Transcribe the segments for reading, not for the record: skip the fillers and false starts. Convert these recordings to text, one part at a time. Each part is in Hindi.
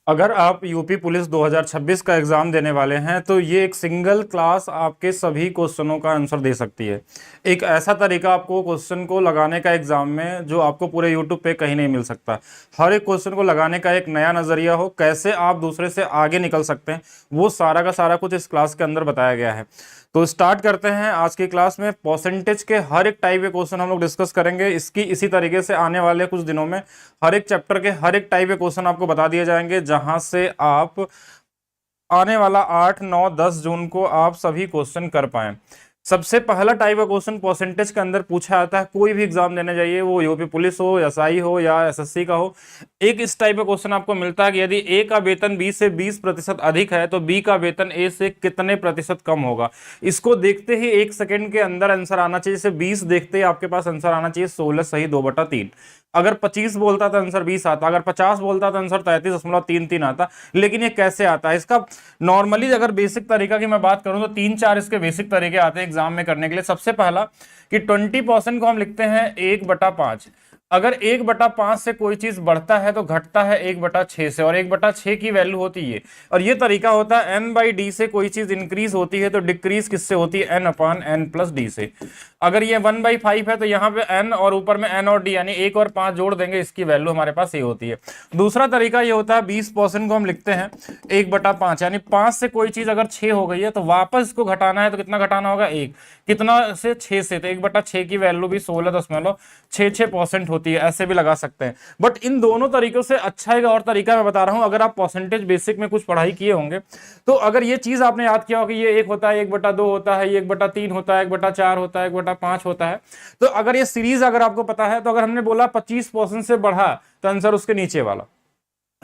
अगर आप यूपी पुलिस 2026 का एग्जाम देने वाले हैं तो ये एक सिंगल क्लास आपके सभी क्वेश्चनों का आंसर दे सकती है। एक ऐसा तरीका आपको क्वेश्चन को लगाने का एग्जाम में जो आपको पूरे यूट्यूब पे कहीं नहीं मिल सकता। हर एक क्वेश्चन को लगाने का एक नया नजरिया हो, कैसे आप दूसरे से आगे निकल सकते हैं, वो सारा का सारा कुछ इस क्लास के अंदर बताया गया है। तो स्टार्ट करते हैं आज की क्लास में। परसेंटेज के हर एक टाइप के क्वेश्चन हम लोग डिस्कस करेंगे। इसकी इसी तरीके से आने वाले कुछ दिनों में हर एक चैप्टर के हर एक टाइप के क्वेश्चन आपको बता दिए जाएंगे, जहां से आप आने वाला 8, 9, 10 जून को आप सभी क्वेश्चन कर पाए। सबसे पहला टाइप का क्वेश्चन परसेंटेज के अंदर पूछा जाता है। कोई भी एग्जाम देने जाइए, वो यूपी पुलिस हो, एसआई हो या एसएससी का हो, एक इस टाइप का क्वेश्चन आपको मिलता है कि यदि ए का वेतन बी से 20% अधिक है तो बी का वेतन ए से कितने प्रतिशत कम होगा। इसको देखते ही 1 सेकंड के अंदर आंसर आना चाहिए। जैसे 20 देखते ही आपके पास आंसर आना चाहिए 16 सही 2/3। अगर 25 बोलता तो आंसर 20 आता, अगर 50 बोलता तो आंसर 33.33 आता। लेकिन ये कैसे आता है इसका नॉर्मली अगर बेसिक तरीका की मैं बात करूं तो 3-4 इसके बेसिक तरीके आते हैं एग्जाम में करने के लिए। सबसे पहला कि 20% को हम लिखते हैं 1/5। अगर 1/5 से कोई चीज बढ़ता है तो घटता है 1/6 से, और 1/6 की वैल्यू होती है। और ये तरीका होता है n/d से कोई चीज इंक्रीज होती है तो डिक्रीज किससे होती है, n/n+d से। अगर ये 1/5 है तो यहाँ पे n और ऊपर में n और d यानी 1 और 5 जोड़ देंगे, इसकी वैल्यू हमारे पास ये होती है। दूसरा तरीका ये होता है 20% को हम लिखते हैं 1/5, यानी 5 से कोई चीज अगर 6 हो गई है तो वापस इसको घटाना है तो कितना घटाना होगा, 1। कितना से 6 से, तो 1/6 की वैल्यू भी 16.66% होती है। ऐसे भी लगा सकते हैं। बट इन दोनों तरीकों से अच्छा एक और तरीका मैं बता रहा हूं। अगर आप परसेंटेज बेसिक में कुछ पढ़ाई किए होंगे तो अगर ये चीज आपने याद किया हो कि ये 1 होता है, 1/2 होता है, 1/3 होता है, 1/4 होता है, 1/5 होता है, तो अगर ये सीरीज अगर आपको पता है तो अगर हमने बोला 25% से बढ़ा तो आंसर उसके नीचे वाला,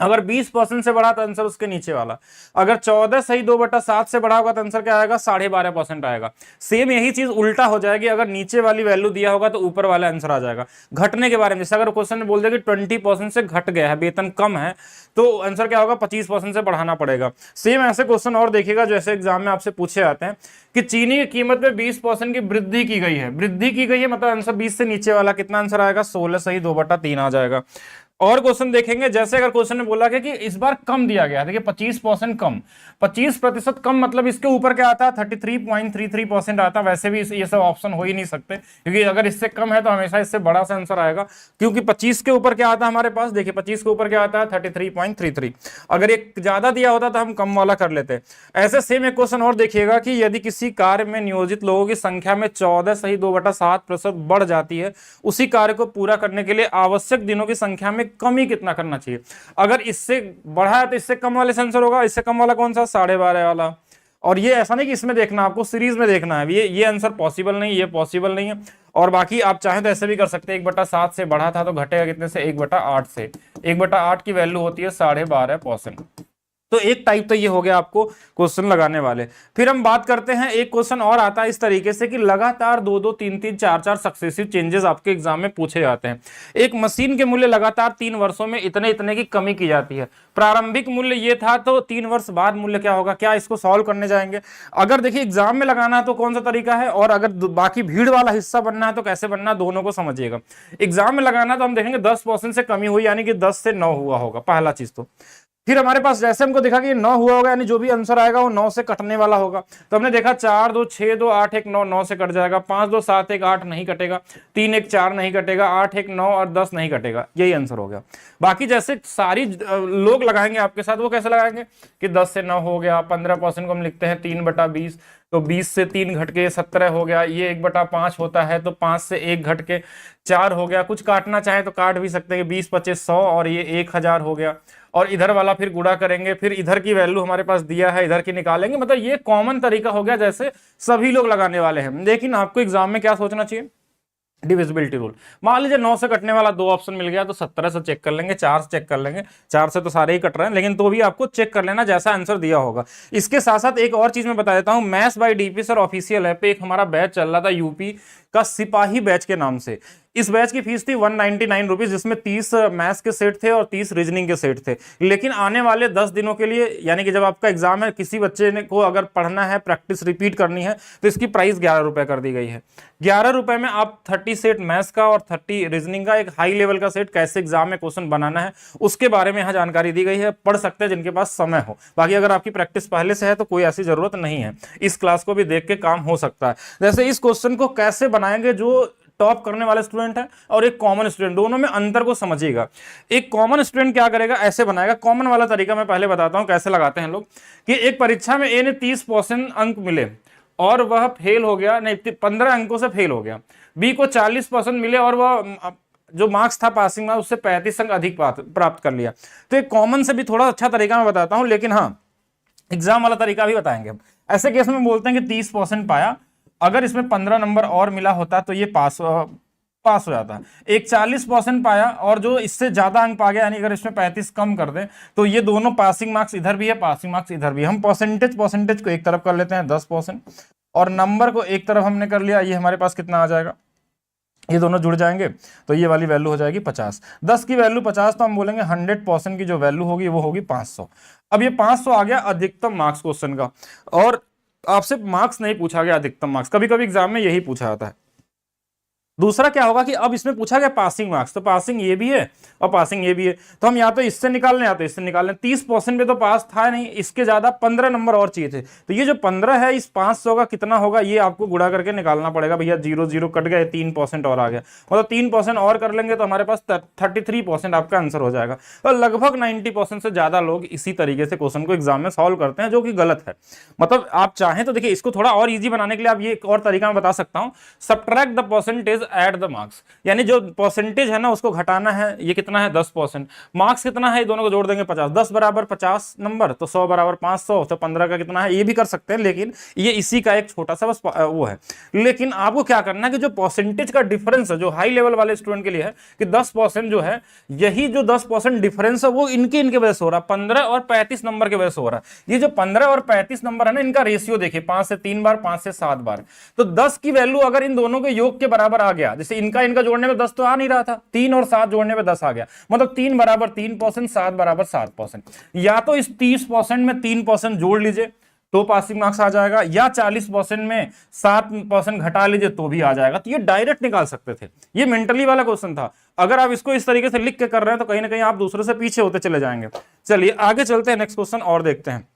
अगर 20% से बढ़ा तो आंसर उसके नीचे वाला, अगर 14 सही 2/7 से बढ़ा होगा तो आंसर क्या आएगा, 12.5% आएगा। सेम यही चीज उल्टा हो जाएगी, अगर नीचे वाली वैल्यू दिया होगा तो ऊपर वाला आंसर आ जाएगा। घटने के बारे में जैसे अगर क्वेश्चन में बोल दिया कि 20% से घट गया है, वेतन कम है, तो आंसर क्या होगा, 25% से बढ़ाना पड़ेगा। सेम ऐसे क्वेश्चन और देखिएगा जो ऐसे एग्जाम में आपसे पूछे जाते हैं कि चीनी की कीमत में 20% की वृद्धि की गई है। वृद्धि की गई है मतलब आंसर 20 से नीचे वाला कितना आंसर आएगा, 16 सही 2/3 आ जाएगा। और क्वेश्चन देखेंगे जैसे अगर क्वेश्चन ने बोला कि इस बार कम दिया गया, देखिए 25% कम, 25% कम मतलब इसके ऊपर क्या आता है, 33.33% आता। वैसे भी ये सब ऑप्शन हो ही नहीं सकते, क्योंकि अगर इससे कम है तो हमेशा इससे बड़ा सा आंसर आएगा। क्योंकि 25 के ऊपर क्या आता है हमारे पास, देखिए 25 के ऊपर क्या आता है, 33.33। अगर एक ज्यादा दिया होता तो हम कम वाला कर लेते। ऐसे सेम एक क्वेश्चन और देखिएगा कि यदि किसी कार्य में नियोजित लोगों की संख्या में 14 सही 2/7% बढ़ जाती है, उसी कार्य को पूरा करने के लिए आवश्यक दिनों की संख्या में कमी कितना करना चाहिए। अगर इससे बढ़ा है तो इससे कम वाले से आंसर होगा। इससे कम वाला कौन सा, 12.5 वाला। और ये ऐसा नहीं कि इसमें देखना, आपको सीरीज में देखना है। ये आंसर पॉसिबल नहीं, ये पॉसिबल नहीं है। और बाकी आप चाहें तो ऐसे भी कर सकते हैं, 1/7 से बढ़ा था तो घटेगा कितने से, 1/8 से। 1/8 की वैल्यू होती है 12.5%। तो एक टाइप तो ये हो गया आपको क्वेश्चन लगाने वाले। फिर हम बात करते हैं, एक क्वेश्चन और आता है इस तरीके से कि लगातार 2-2, 3-3, 4-4 सक्सेसिव चेंजेस आपके एग्जाम में पूछे जाते हैं। एक मशीन के मूल्य लगातार 3 वर्षों में इतने इतने की कमी की जाती है। प्रारंभिक मूल्य ये था तो 3 वर्ष बाद मूल्य क्या होगा, क्या इसको सॉल्व करने जाएंगे। अगर देखिए एग्जाम में लगाना है तो कौन सा तरीका है, और अगर बाकी भीड़ वाला हिस्सा बनना है तो कैसे बनना है, दोनों को समझिएगा। एग्जाम में लगाना तो हम देखेंगे 10% से कमी हुई, यानी कि 10 से 9 हुआ होगा, पहला चीज तो। फिर हमारे पास जैसे हमको देखा कि ये 9 हुआ होगा, यानी जो भी आंसर आएगा वो 9 से कटने वाला होगा। तो हमने देखा 4 2 6 2 8 1 9, 9 से कट जाएगा। 5 2 7 1 8 नहीं कटेगा। 3 1 4 नहीं कटेगा। 8 1 9 और 10 नहीं कटेगा। यही आंसर हो गया। बाकी जैसे सारी लोग लगाएंगे आपके साथ, वो कैसे लगाएंगे कि 10 से 9 हो गया। 15% को हम लिखते हैं 3/20, तो 20 से 3 घट के 17 हो गया। ये 1/5 होता है तो 5 से 1 घट के 4 हो गया। कुछ काटना चाहे तो काट भी सकते हैं, 20 25 100 और ये 1000 हो गया। और इधर वाला फिर गुणा करेंगे, फिर इधर की वैल्यू हमारे पास दिया है, इधर की निकालेंगे। मतलब ये कॉमन तरीका हो गया जैसे सभी लोग लगाने वाले हैं। लेकिन आपको एग्जाम में क्या सोचना चाहिए, डिविजिबिलिटी रूल। मान लीजिए 9 से कटने वाला 2 ऑप्शन मिल गया तो 17 से चेक कर लेंगे, 4 से चेक कर लेंगे। 4 से तो सारे ही कट रहे हैं, लेकिन तो भी आपको चेक कर लेना जैसा आंसर दिया होगा। इसके साथ साथ एक और चीज मैं बता देता हूं, maths by DP sir official app पे एक हमारा बैच चल रहा था यूपी का सिपाही बैच के नाम से। इस बैच की फीस थी 199 रुपीज, जिसमें 30 मैथ्स के सेट थे और 30 रीजनिंग के सेट थे। लेकिन आने वाले 10 दिनों के लिए, यानी कि जब आपका एग्जाम है, किसी बच्चे ने को अगर पढ़ना है, प्रैक्टिस रिपीट करनी है, तो इसकी प्राइस 11 रुपए कर दी गई है। 11 रुपए में आप 30 सेट मैथ्स का और 30 रीजनिंग का एक हाई लेवल का सेट कैसे एग्जाम में क्वेश्चन बनाना है उसके बारे में यहाँ जानकारी दी गई है। पढ़ सकते हैं जिनके पास समय हो। बाकी अगर आपकी प्रैक्टिस पहले से है तो कोई ऐसी जरूरत नहीं है, इस क्लास को भी देख के काम हो सकता है। जैसे इस क्वेश्चन को कैसे बनाएंगे, जो टॉप करने वाले स्टूडेंट है और एक कॉमन स्टूडेंट, दोनों में अंतर को समझिएगा। एक कॉमन स्टूडेंट क्या करेगा, ऐसे बनाएगा। कॉमन वाला तरीका मैं पहले बताता हूं कैसे लगाते हैं लोग, कि एक परीक्षा में ए ने 30% अंक मिले और वह फेल हो गया, नहीं 15 अंकों से फेल हो गया। बी को 40% मिले और वह जो मार्क्स था पासिंग में उससे 35 अंक अधिक प्राप्त कर लिया। तो एक कॉमन से भी थोड़ा अच्छा तरीका मैं बताता हूं, लेकिन हाँ एग्जाम वाला तरीका भी बताएंगे हम। ऐसे केस में बोलते हैं कि 30% पाया, अगर इसमें 15 नंबर और मिला होता तो ये पास हो जाता है। एक 40% पाया और जो इससे ज्यादा अंक आ गया, यानी अगर इसमें 35 कम कर दें तो ये दोनों पासिंग मार्क्स इधर भी है, पासिंग मार्क्स इधर भी है। हम परसेंटेज को एक तरफ कर लेते हैं 10% और नंबर को एक तरफ हमने कर लिया। ये हमारे पास कितना आ जाएगा, ये दोनों जुड़ जाएंगे तो ये वाली वैल्यू हो जाएगी 50। 10 की वैल्यू 50 तो हम बोलेंगे 100% की जो वैल्यू होगी वो होगी 500। अब ये 500 आ गया अधिकतम मार्क्स क्वेश्चन का, और आपसे मार्क्स नहीं पूछा गया अधिकतम मार्क्स, कभी कभी एग्जाम में यही पूछा जाता है। दूसरा क्या होगा कि अब इसमें पूछा गया पासिंग मार्क्स, तो पासिंग ये भी है और पासिंग ये भी है, तो हम या तो इससे निकाल लें या तो इससे निकाल लें। 30% पे तो पास था नहीं, इसके ज्यादा 15 नंबर और चाहिए थे, तो ये जो 15 है इस 500 का कितना होगा ये आपको गुणा करके निकालना पड़ेगा। भैया 0 0 कट गए, 3% और आ गया, मतलब 3% और कर लेंगे तो हमारे पास 33% आपका आंसर हो जाएगा। तो लगभग 90% से ज्यादा लोग इसी तरीके से क्वेश्चन को एग्जाम में सॉल्व करते हैं, जो कि गलत है। मतलब आप चाहें तो देखिए, इसको थोड़ा और ईजी बनाने के लिए आप ये एक और तरीका मैं बता सकता हूं, subtract the percentage add the marks, यानी जो परसेंटेज है ना उसको घटाना है। ये कितना है 10%, मार्क्स कितना है, ये दोनों को जोड़ देंगे 50, 10 बराबर 50 नंबर, तो 100 बराबर 500, तो 15 का कितना है, ये भी कर सकते हैं, लेकिन ये इसी का एक छोटा सा बस वो है। लेकिन आपको क्या करना है कि जो परसेंटेज का डिफरेंस है, जो हाई लेवल वाले स्टूडेंट के लिए है कि 10% जो है, यही जो 10% डिफरेंस है वो इनके वजह से हो रहा है, 15 और 35 नंबर की वजह से हो रहा है। ये जो 15 और 35 नंबर है ना, इनका रेशियो देखिए 5 से 3 बार, 5 से 7 बार, तो 10 की वैल्यू अगर इन दोनों के योग के बराबर आ गया, जैसे इनका जोड़ने में 10 तो आ नहीं रहा था, 3 और 7 जोड़ने में 10 आ गया, मतलब 3 बराबर 3%, 7 बराबर 7%। या तो इस 30% में 3% जोड़ लीजिए तो पासिंग मार्क्स आ जाएगा, या 40% में 7% घटा लीजिए तो भी आ जाएगा। तो ये डायरेक्ट निकाल सकते थे, ये मेंटली वाला क्वेश्चन था। अगर आप इसको इस तरीके से लिख के कर रहे हैं तो कहीं ना कहीं आप दूसरों से पीछे होते चले जाएंगे। चलिए आगे चलते हैं, नेक्स्ट क्वेश्चन और देखते हैं।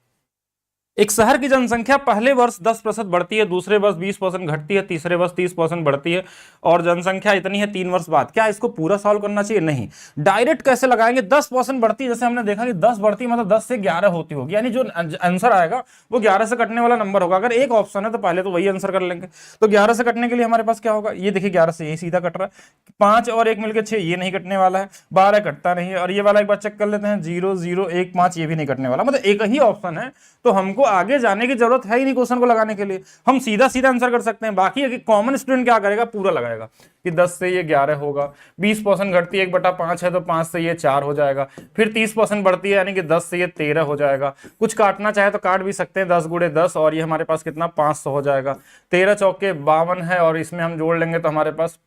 एक शहर की जनसंख्या पहले वर्ष 10% बढ़ती है, दूसरे वर्ष 20% घटती है, तीसरे वर्ष 30% बढ़ती है और जनसंख्या इतनी है 3 वर्ष बाद। क्या इसको पूरा सॉल्व करना चाहिए? नहीं, डायरेक्ट कैसे लगाएंगे? 10% बढ़ती है, जैसे हमने देखा कि 10 बढ़ती है मतलब 10 से 11 होती होगी, यानी जो आंसर आएगा वो 11 से कटने वाला नंबर होगा। अगर एक ऑप्शन है तो पहले तो वही आंसर कर लेंगे। तो 11 से कटने के लिए हमारे पास क्या होगा, ये देखिए 11 से ये सीधा कट रहा है, 5 और 1 मिलकर 6, ये नहीं कटने वाला है, 12 कटता नहीं है, और ये वाला एक बार चेक कर लेते हैं 0 0 1 5, ये भी नहीं कटने वाला। मतलब एक ही ऑप्शन है, तो हमको आगे जाने की जरूरत है ही नहीं क्वेश्चन को लगाने के लिए, हम सीधा सीधा आंसर कर सकते हैं। बाकी कॉमन स्टूडेंट क्या करेगा, पूरा लगाएगा कि 10 से ये 11 होगा, 20% घटती है 1/5 है तो 5 से ये 4 हो जाएगा, फिर 30% बढ़ती है यानी कि 10 से ये 13 हो जाएगा। कुछ काटना चाहे तो काट भी सकते हैं, 10 गुणे 10 और ये हमारे पास कितना 500 हो जाएगा। 13 चौके 52 है और इसमें हम जोड़ लेंगे तो हमारे पास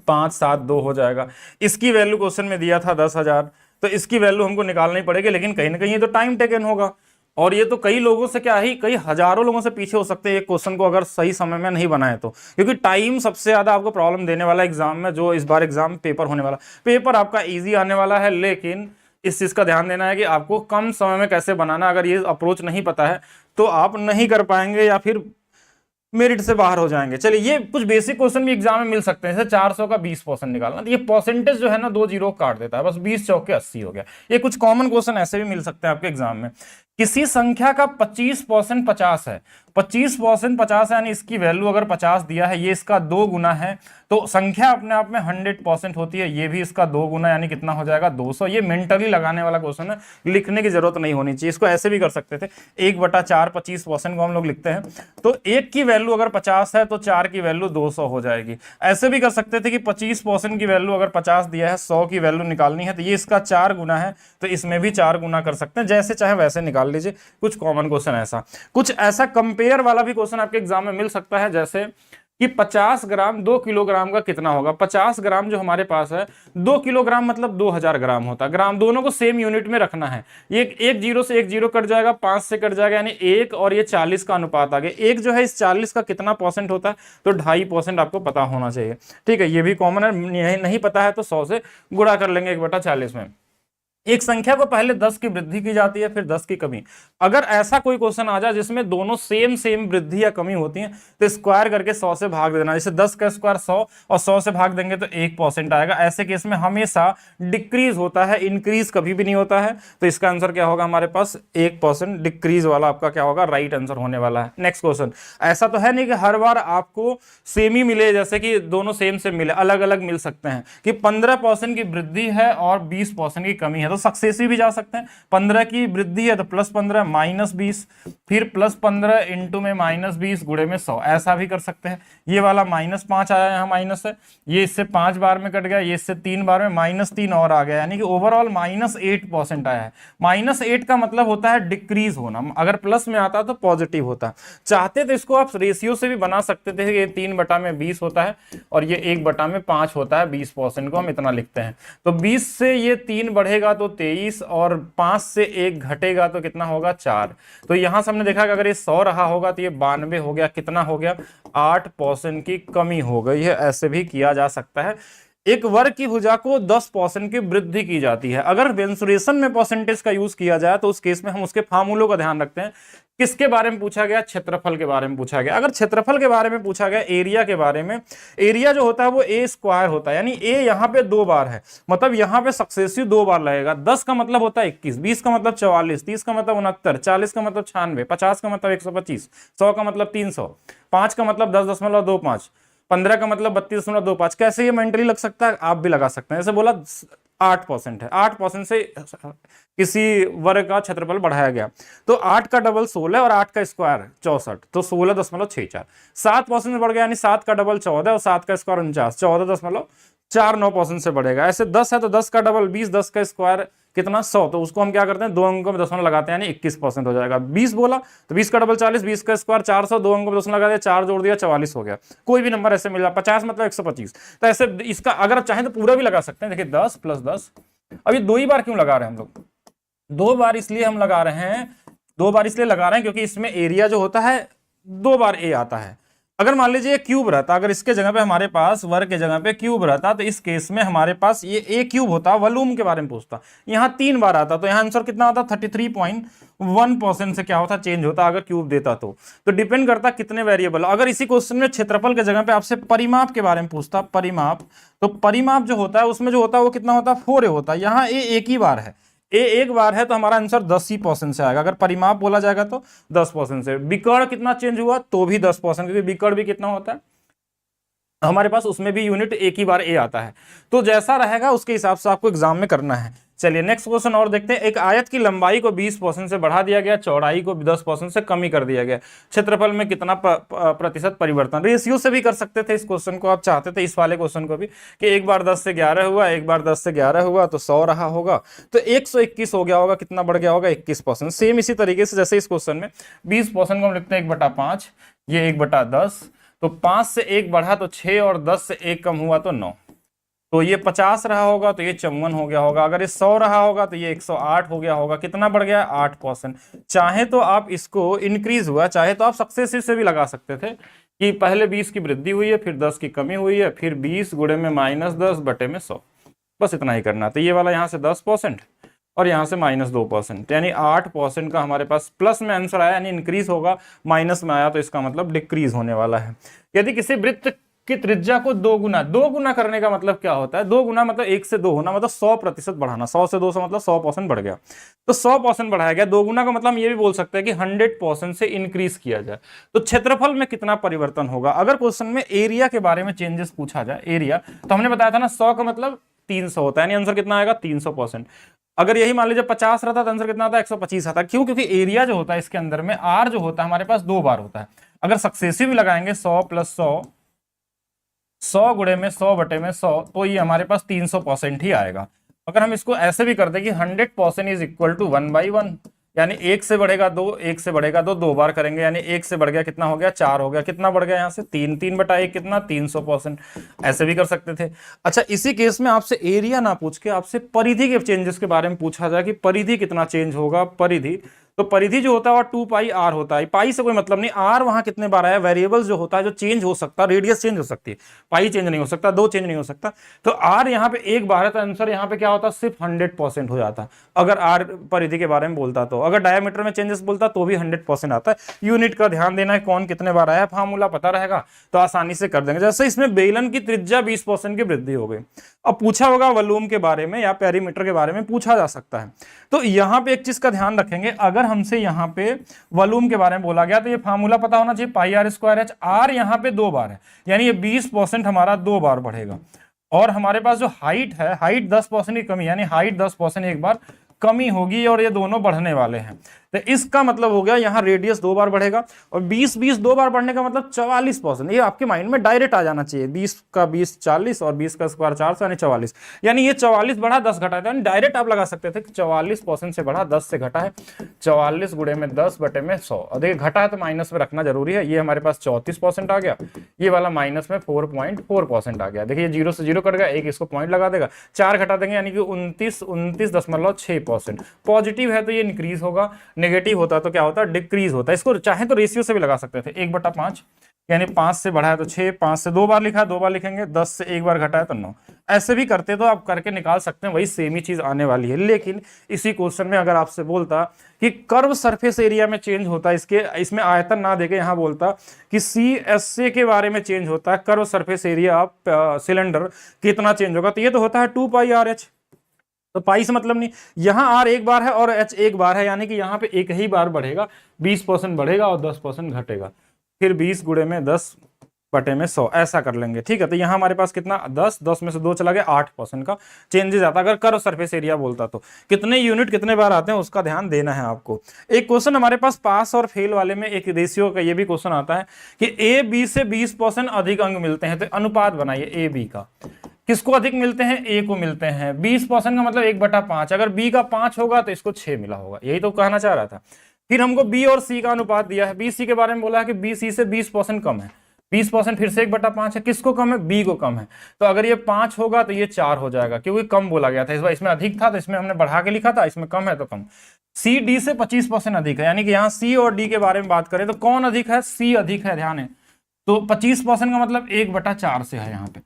5 7 2 हो जाएगा। इसकी वैल्यू क्वेश्चन में दिया था 10,000, तो इसकी वैल्यू हमको निकालनी पड़ेगी, लेकिन कहीं ना कहीं ये तो टाइम टेकन होगा, और ये तो कई लोगों से क्या ही कई हजारों लोगों से पीछे हो सकते हैं एक क्वेश्चन को अगर सही समय में नहीं बनाए तो, क्योंकि टाइम सबसे ज्यादा आपको प्रॉब्लम देने वाला एग्जाम में। जो इस बार एग्जाम पेपर होने वाला, पेपर आपका इजी आने वाला है, लेकिन इस चीज का ध्यान देना है कि आपको कम समय में कैसे बनाना। अगर ये अप्रोच नहीं पता है तो आप नहीं कर पाएंगे या फिर मेरिट से बाहर हो जाएंगे। चलिए ये कुछ बेसिक क्वेश्चन भी एग्जाम में मिल सकते हैं, जैसे 400 का 20% निकालना, तो ये परसेंटेज जो है ना 2 जीरो काट देता है, बस 20 चौके 80 हो गया। ये कुछ कॉमन क्वेश्चन ऐसे भी मिल सकते हैं आपके एग्जाम में। किसी संख्या का 25% 50 है, 25% 50 है, यानी इसकी वैल्यू अगर 50 दिया है, ये इसका 2 गुना है, तो संख्या अपने आप में 100% होती है, ये भी इसका 2 गुना यानी कितना हो जाएगा 200। ये मेंटली लगाने वाला क्वेश्चन है, लिखने की जरूरत नहीं होनी चाहिए। इसको ऐसे भी कर सकते थे, 1/4 25% को हम लोग लिखते हैं, तो 1 की वैल्यू अगर 50 है तो 4 की वैल्यू 200 हो जाएगी। ऐसे भी कर सकते थे कि 25% की वैल्यू अगर 50 दिया है, 100 की वैल्यू निकालनी है, तो ये इसका 4 गुना है, तो इसमें भी 4 गुना कर सकते हैं, जैसे चाहे वैसे निकाल लीजिए। कुछ कॉमन क्वेश्चन ऐसा, कुछ ऐसा कंपेयर वाला भी क्वेश्चन आपके एग्जाम में मिल सकता है, जैसे कि 50 ग्राम 2 किलोग्राम का कितना होगा। 50 ग्राम जो हमारे पास है, 2 किलोग्राम मतलब 2000 ग्राम होता है। ग्राम दोनों को सेम यूनिट में रखना है। ये एक जीरो से एक जीरो कट जाएगा, 5 से कट जाएगा, यानी 1 और ये 40 का अनुपात आ गया। एक जो है इस 40 का कितना परसेंट होता है, तो 2.5% आपको पता होना चाहिए। ठीक है, ये भी कॉमन है, नहीं पता है तो 100 से गुणा कर लेंगे 1/40 में। एक संख्या को पहले 10 की वृद्धि की जाती है, फिर 10 की कमी। अगर ऐसा कोई क्वेश्चन आ जाए जिसमें दोनों सेम सेम वृद्धि या कमी होती है, तो स्क्वायर करके 100 से भाग देना। जैसे 10 का स्क्वायर 100 और 100 से भाग देंगे तो 1% आएगा। ऐसे केस में हमेशा डिक्रीज होता है, इंक्रीज कभी भी नहीं होता है। तो इसका आंसर क्या होगा हमारे पास, 1%। डिक्रीज वाला आपका क्या होगा, राइट आंसर होने वाला है। नेक्स्ट क्वेश्चन, ऐसा तो है नहीं कि हर बार आपको सेम ही मिले, जैसे कि दोनों सेम से मिले, अलग अलग मिल सकते हैं। कि 15% की वृद्धि है और 20% की कमी है, तो सक्सेसिव भी जा सकते हैं। 15 की वृद्धि है तो +15 -20, फिर +15 इंटू में -20 गुणे में 100, ऐसा भी कर सकते हैं। ये वाला -5 आया, यहाँ माइनस है, ये इससे 5 बार में कट गया, ये इससे 3 बार में, -3 और आ गया, यानी कि ओवरऑल -8% आया है। -8 का मतलब होता है डिक्रीज होना, अगर प्लस में आता तो पॉजिटिव होता। चाहते तो इसको आप रेशियो से भी बना सकते थे, ये 3/20 होता है और ये 1/5 होता है। 20% को हम इतना लिखते हैं, तो 20 से ये 3 बढ़ेगा तो 23 और 5 से 1 घटेगा तो कितना होगा, 4। तो यहां से हमने देखा कि अगर ये 100 रहा होगा तो ये 92 हो गया। कितना हो गया, 8% की कमी हो गई है। ऐसे भी किया जा सकता है। एक वर्ग की भुजा को 10% की वृद्धि की जाती है। अगर मेंसुरेशन में परसेंटेज का यूज किया जाए तो उस केस में हम उसके फार्मूलों का ध्यान रखते हैं। किसके बारे में पूछा गया, क्षेत्रफल के बारे में पूछा गया। अगर क्षेत्रफल के बारे में पूछा गया, एरिया के बारे में, एरिया जो होता है वो ए स्क्वायर होता है, यानी ए यहाँ पे 2 बार है, मतलब यहाँ पे सक्सेसिव 2 बार लगेगा। 10 का मतलब होता है 21, 20 का मतलब 44, 30 का मतलब 69, 40 का मतलब 96, 50 का मतलब 125, 100 का मतलब 300, 5 का मतलब 10.25, 15 का मतलब 32.25। कैसे ये मेंटली लग सकता है, आप भी लगा सकते हैं। जैसे बोला 8% है, 8% से किसी वर्ग का क्षेत्रफल बढ़ाया गया, तो 8 का डबल 16 और 8 का स्क्वायर 64, तो 16.64। 7% से बढ़ गया, यानी 7 का डबल 14 और 7 का स्क्वायर 49, 14.49% से बढ़ेगा। ऐसे 10 है तो 10 का डबल 20, 10 का स्क्वायर कितना, 100, तो उसको हम क्या करते हैं, 2 अंकों में दशमलव लगाते हैं, यानी 21% हो जाएगा। 20 बोला तो 20 का डबल 40, 20 का स्क्वायर 400, 2 अंकों में दशमलव लगा दिया, 4 जोड़ दिया, 44 हो गया। कोई भी नंबर ऐसे मिला, 50 मतलब 125। तो ऐसे इसका अगर आप चाहें तो पूरा भी लगा सकते हैं। देखिए 10 + 10, अब ये 2 ही बार क्यों लगा रहे हैं हम लोग, 2 बार इसलिए हम लगा रहे हैं, 2 बार इसलिए लगा रहे हैं क्योंकि इसमें एरिया जो होता है 2 बार ए आता है। अगर मान लीजिए क्यूब रहता, अगर इसके जगह पे हमारे पास वर्ग के जगह पे क्यूब रहता, तो इस केस में हमारे पास ये ए क्यूब होता, वॉल्यूम के बारे में पूछता, यहाँ 3 बार आता, तो यहाँ आंसर कितना आता, 33.1% से क्या होता, चेंज होता अगर क्यूब देता तो डिपेंड करता कितने वेरिएबल। अगर इसी क्वेश्चन में क्षेत्रफल के जगह पे आपसे परिमाप के बारे में पूछता, परिमाप, तो परिमाप जो होता है उसमें जो होता है वो कितना होता है, 4 होता है। यहाँ ए एक ही बार है, ए एक बार है, तो हमारा आंसर 10% से आएगा। अगर परिमाप बोला जाएगा तो 10% से। विकर्ण कितना चेंज हुआ, तो भी 10%, क्योंकि विकर्ण भी कितना होता है हमारे पास, उसमें भी यूनिट एक ही बार ए आता है। तो जैसा रहेगा उसके हिसाब से आपको एग्जाम में करना है। चलिए नेक्स्ट क्वेश्चन और देखते हैं। एक आयत की लंबाई को 20% से बढ़ा दिया गया, चौड़ाई को 10% से कमी कर दिया गया, क्षेत्रफल में कितना प्रतिशत परिवर्तन। रेशियो से भी कर सकते थे इस क्वेश्चन को, आप चाहते थे इस वाले क्वेश्चन को भी कि एक बार 10 से 11 हुआ, एक बार 10 से 11 हुआ तो 100 रहा होगा, तो 121 हो गया होगा। कितना बढ़ गया होगा, 21%। सेम इसी तरीके से जैसे इस क्वेश्चन में 20% को हम लिखते हैं 1/5, ये 1/10, तो 5 से 1 बढ़ा तो 6 और 10 से 1 कम हुआ तो 9, तो ये 50 रहा होगा तो ये 54 हो गया होगा। अगर ये 100 रहा होगा तो ये 108 हो गया होगा। कितना बढ़ गया, 8%। चाहे तो आप इसको इंक्रीज हुआ, चाहे तो आप सक्सेसिव से भी लगा सकते थे कि पहले 20 की वृद्धि हुई है, फिर 10 की कमी हुई है, फिर 20 गुणे में -10 बटे में 100, बस इतना ही करना। तो ये वाला यहाँ से 10% और यहाँ से -2%, यानी 8% का हमारे पास प्लस में आंसर आया, यानी इंक्रीज होगा। माइनस में आया तो इसका मतलब डिक्रीज होने वाला है। यदि किसी वृत्त की त्रिज्या को 2 गुना करने का मतलब क्या होता है, 2 गुना मतलब 1 से 2 होना, मतलब 100% बढ़ाना। 100 से 200 मतलब 100% बढ़ गया, तो 100% बढ़ाया गया। 2 गुना का मतलब हम ये भी बोल सकते हैं कि 100% से इंक्रीज किया जाए। तो क्षेत्रफल में कितना परिवर्तन होगा। अगर क्वेश्चन में एरिया के बारे में चेंजेस पूछा जाए, एरिया, तो हमने बताया था ना 100 का मतलब 300 होता है, यानी आंसर कितना आएगा, 300%। अगर यही मान लीजिए 50 रहता तो आंसर कितना आता, 125 आता। क्यों, क्योंकि एरिया जो होता है इसके अंदर में आर जो होता है हमारे पास 2 बार होता है। अगर सक्सेसिव भी लगाएंगे 100 + 100, 100 गुणे में 100 बटे में 100, तो ये हमारे पास 300% ही आएगा। अगर हम इसको ऐसे भी कर दें कि 100% इज इक्वल टू 1/1, यानी एक से बढ़ेगा दो, एक से बढ़ेगा दो, दो बार करेंगे, यानी एक से बढ़ गया कितना हो गया, 4 हो गया, कितना बढ़ गया यहाँ से 3, 3/1 कितना 300%। ऐसे भी कर सकते थे। अच्छा, इसी केस में आपसे एरिया ना पूछ के आपसे परिधि के चेंजेस के बारे में पूछा जाए कि परिधि कितना चेंज होगा, परिधि, तो परिधि जो होता है वो 2πr होता है। पाई से कोई मतलब नहीं, आर वहां कितने बार आया, वेरिएबल जो होता है जो चेंज हो सकता है, रेडियस चेंज हो सकती है, पाई चेंज नहीं हो सकता, दो चेंज नहीं हो सकता। तो आर यहाँ पे एक बार है, तो आंसर यहाँ पे क्या होता, सिर्फ 100% हो जाता अगर आर परिधि के बारे में बोलता। तो अगर डायमीटर में चेंजेस बोलता तो भी 100% आता है। यूनिट का ध्यान देना है, कौन कितने बार आया, फार्मूला पता रहेगा तो आसानी से कर देंगे। जैसे इसमें बेलन की त्रिज्या 20% की वृद्धि हो गई। अब पूछा होगा वॉल्यूम के बारे में या पेरीमीटर के बारे में पूछा जा सकता है। तो यहां पे एक चीज का ध्यान रखेंगे, अगर हमसे यहां पे वॉल्यूम के बारे में बोला गया तो ये फार्मूला पता होना चाहिए, πr²h। आर यहां पे दो बार है, यानी ये 20% हमारा दो बार बढ़ेगा। और हमारे पास जो हाइट है, हाइट 10% की कमी, यानी हाइट 10% एक बार कमी होगी, और ये दोनों बढ़ने वाले हैं। तो इसका मतलब हो गया यहाँ रेडियस दो बार बढ़ेगा, और 20 दो बार बढ़ने का मतलब 44%। ये आपके माइंड में डायरेक्ट आ जाना चाहिए, 20 का 20 40 और 20 का स्क्वायर 400 यानी 44। यानी ये 44 बढ़ा 10 घटा था, यानी डायरेक्ट आप लगा सकते थे कि 44% से बढ़ा 10 से घटा है, 44 गुणे में 10/100। और देखिए घटा है तो माइनस में रखना जरूरी है। ये हमारे पास 34% आ गया, ये वाला माइनस में 4.4% आ गया। देखिए 0 से 0 कट गया, एक इसको पॉइंट लगा देगा, 4 घटा देंगे यानी कि 29.6%। पॉजिटिव है तो ये इंक्रीज होगा, नेगेटिव होता तो क्या होता, डिक्रीज होता है। इसको चाहे तो रेशियो से भी लगा सकते थे, 1/5, यानी 5 से बढ़ा है तो 6, 5 से दो बार लिखा है दो बार लिखेंगे, 10 से एक बार घटा है तो 9। ऐसे भी करते तो आप करके निकाल सकते हैं, वही सेम ही चीज आने वाली है। लेकिन इसी क्वेश्चन में अगर आपसे बोलता कि कर्व सरफेस एरिया में चेंज होता है, इसमें आयतन ना देके यहाँ बोलता कि CSA के बारे में चेंज होता है, curve surface area of cylinder कितना चेंज होगा, तो ये तो होता है 2πrh। तो पाई से मतलब नहीं, यहां आर एक बार है और एच एक बार है, यानी कि यहां पे एक ही बार बढ़ेगा, 20% बढ़ेगा और 10% घटेगा। फिर 20 गुणे में 10/100 ऐसा कर लेंगे, ठीक है। तो यहां हमारे पास कितना 10 में से 2 चला गया, 8% का चेंजेस आता अगर कर्व सरफेस एरिया बोलता। तो कितने यूनिट कितने बार आते हैं उसका ध्यान देना है आपको। एक क्वेश्चन हमारे पास पास और फेल वाले में एक रेशियो का ये भी क्वेश्चन आता है कि ए बी से 20% अधिक अंक मिलते हैं, तो अनुपात बनाइए ए बी का। किसको अधिक मिलते हैं, ए को मिलते हैं। 20% का मतलब 1/5, अगर बी का 5 होगा तो इसको 6 मिला होगा, यही तो कहना चाह रहा था। फिर हमको बी और सी का अनुपात दिया है, बी सी के बारे में बोला है कि बी सी से 20% कम है, 20% फिर से 1/5 है, किसको कम है, बी को कम है। तो अगर ये 5 होगा तो ये 4 हो जाएगा, क्योंकि कम बोला गया था, इस बार इसमें अधिक था तो इसमें हमने बढ़ा के लिखा था, इसमें कम है तो कम। सी डी से 25% अधिक है, यानी कि यहाँ सी और डी के बारे में बात करें तो कौन अधिक है, सी अधिक है, ध्यान है। तो 25% का मतलब 1/4 से है, यहाँ पे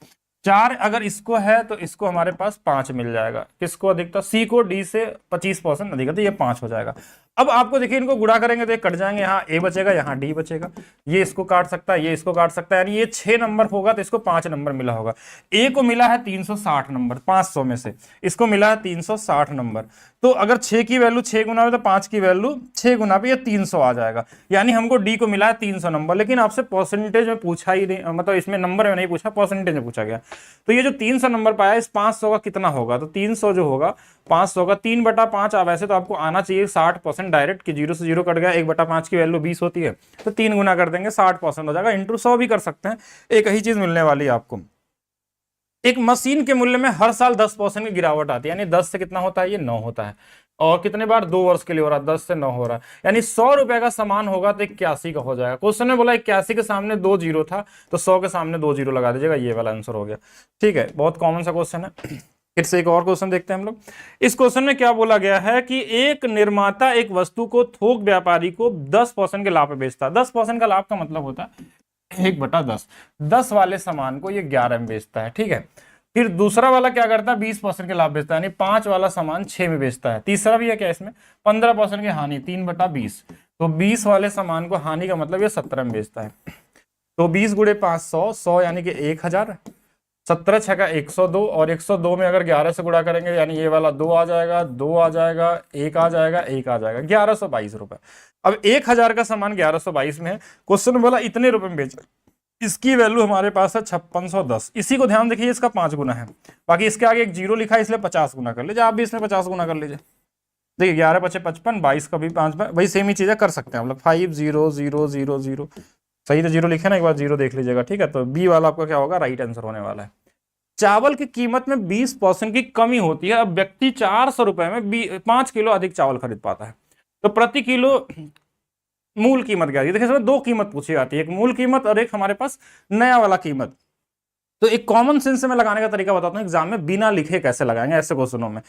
4 अगर इसको है तो इसको हमारे पास 5 मिल जाएगा। किसको अधिकता, सी को डी से 25% अधिक है, तो ये 5 हो जाएगा। अब आपको देखिए इनको गुणा करेंगे तो ये कट जाएंगे, यहाँ ए बचेगा यहाँ डी बचेगा, ये इसको काट सकता है ये इसको काट सकता है, यानी ये 6 नंबर होगा तो इसको 5 नंबर मिला होगा। ए को मिला है 360 नंबर 500 में से, इसको मिला है 360 नंबर। तो अगर 6 की वैल्यू 6 गुना है तो 5 की वैल्यू 6 गुना पे ये 300 आ जाएगा, यानी हमको डी को मिला है 300 नंबर। लेकिन आपसे परसेंटेज में पूछा ही नहीं, मतलब इसमें नंबर में नहीं पूछा, परसेंटेज में पूछा गया। तो ये जो 300 नंबर पाया इस 500 का कितना होगा, तो 300 जो होगा 500 का 3/5। वैसे तो आपको आना चाहिए 60% डायरेक्ट, कि 0 से 0 कट गया, 1/5 की वैल्यू 20 होती है तो 3 गुना कर देंगे 60% हो जाएगा, इंटू 100 भी कर सकते हैं, एक ही चीज मिलने वाली है आपको। एक मशीन के मूल्य में हर साल 10% की गिरावट आती है, यानी 10 से कितना होता है, ये 9 होता है। और कितने बार, 2 वर्ष के लिए हो रहा है, 10 से 9 हो रहा है, यानी 100 रुपए का सामान होगा तो 81 का हो जाएगा। क्वेश्चन में बोला 81 के सामने 2 जीरो था तो 100 के सामने 2 जीरो लगा दीजिएगा, ये वाला आंसर हो गया। ठीक है, बहुत कॉमन सा क्वेश्चन है। फिर से एक और क्वेश्चन देखते हैं हम लोग। इस क्वेश्चन में क्या बोला गया है कि एक निर्माता एक वस्तु को थोक व्यापारी को 10% के लाभ पे बेचता है। 10% का लाभ का मतलब होता है 1/10, 10 वाले सामान को ये 11 में बेचता है, ठीक है। फिर दूसरा वाला क्या करता है, 20% के लाभ बेचता है, यानी 5 वाला सामान 6 में बेचता है। तीसरा भी है क्या इसमें, 15% की हानि, 3/20, तो 20 वाले सामान को हानि का मतलब ये 17 में बेचता है। तो 20 गुणे 500, 100 यानी कि 1000, 17 6 का 102, और 102 में अगर 11 से गुणा करेंगे यानी ये वाला 2 आ जाएगा, 2 आ जाएगा, 1 आ जाएगा, 1 आ जाएगा, 1122 रुपए। अब 1000 का सामान 1122 में है, क्वेश्चन बोला इतने रुपए में बेच, इसकी वैल्यू हमारे पास है 5610। इसी को ध्यान देखिए, इसका 5 गुना है, बाकी इसके आगे एक जीरो लिखा है इसलिए 50 गुना कर लीजिए, आप भी इसमें 50 गुना कर लीजिए। देखिए 11 × 5 = 55, 22 का भी 5, वही सेम ही चीजें कर सकते हैं हम लोग। 500000 सही तो जीरो लिखे ना, एक बार जीरो देख लीजिएगा, ठीक है। तो बी वाला आपका क्या होगा, राइट आंसर होने वाला है। चावल की कीमत में 20% की कमी होती है। अब व्यक्ति 400 रुपए में 5 किलो अधिक चावल खरीद पाता है, तो प्रति किलो मूल कीमत क्या है, देखिए इसमें दो कीमत पूछी जाती है, एक मूल कीमत और एक हमारे पास नया वाला कीमत। तो एक कॉमन सेंस से मैं लगाने का तरीका बताता हूं, एग्जाम में बिना लिखे कैसे लगाएंगे ऐसे क्वेश्चनों में।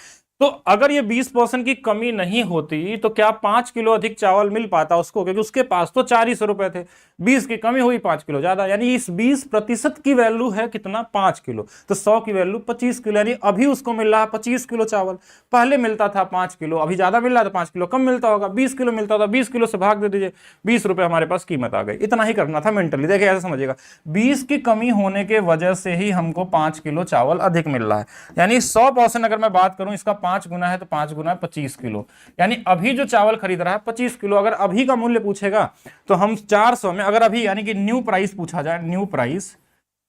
तो अगर ये 20% की कमी नहीं होती तो क्या 5 किलो अधिक चावल मिल पाता उसको, क्योंकि उसके पास तो 400 रुपए थे, 20 की कमी हुई 5 किलो ज्यादा, यानी इस 20% की वैल्यू है कितना, 5 किलो। तो 100 की वैल्यू 25 किलो, यानी अभी उसको मिल रहा है 25 किलो चावल, पहले मिलता था 5 किलो, अभी ज्यादा मिल रहा था 5 किलो कम मिलता होगा, 20 किलो मिलता था, 20 किलो से भाग दे दीजिए, 20 रुपए हमारे पास कीमत आ गई। इतना ही करना था मेंटली, देखिए ऐसे समझिएगा, 20 की कमी होने के वजह से ही हमको 5 किलो चावल अधिक मिल रहा है, यानी 100% अगर मैं बात करूं इसका 5 गुना है तो 5 गुना 25 किलो, यानी अभी जो चावल खरीद रहा है 25 किलो। अगर अभी का मूल्य पूछेगा तो हम 400 में, अगर अभी यानी कि न्यू प्राइस पूछा जाए, न्यू प्राइस,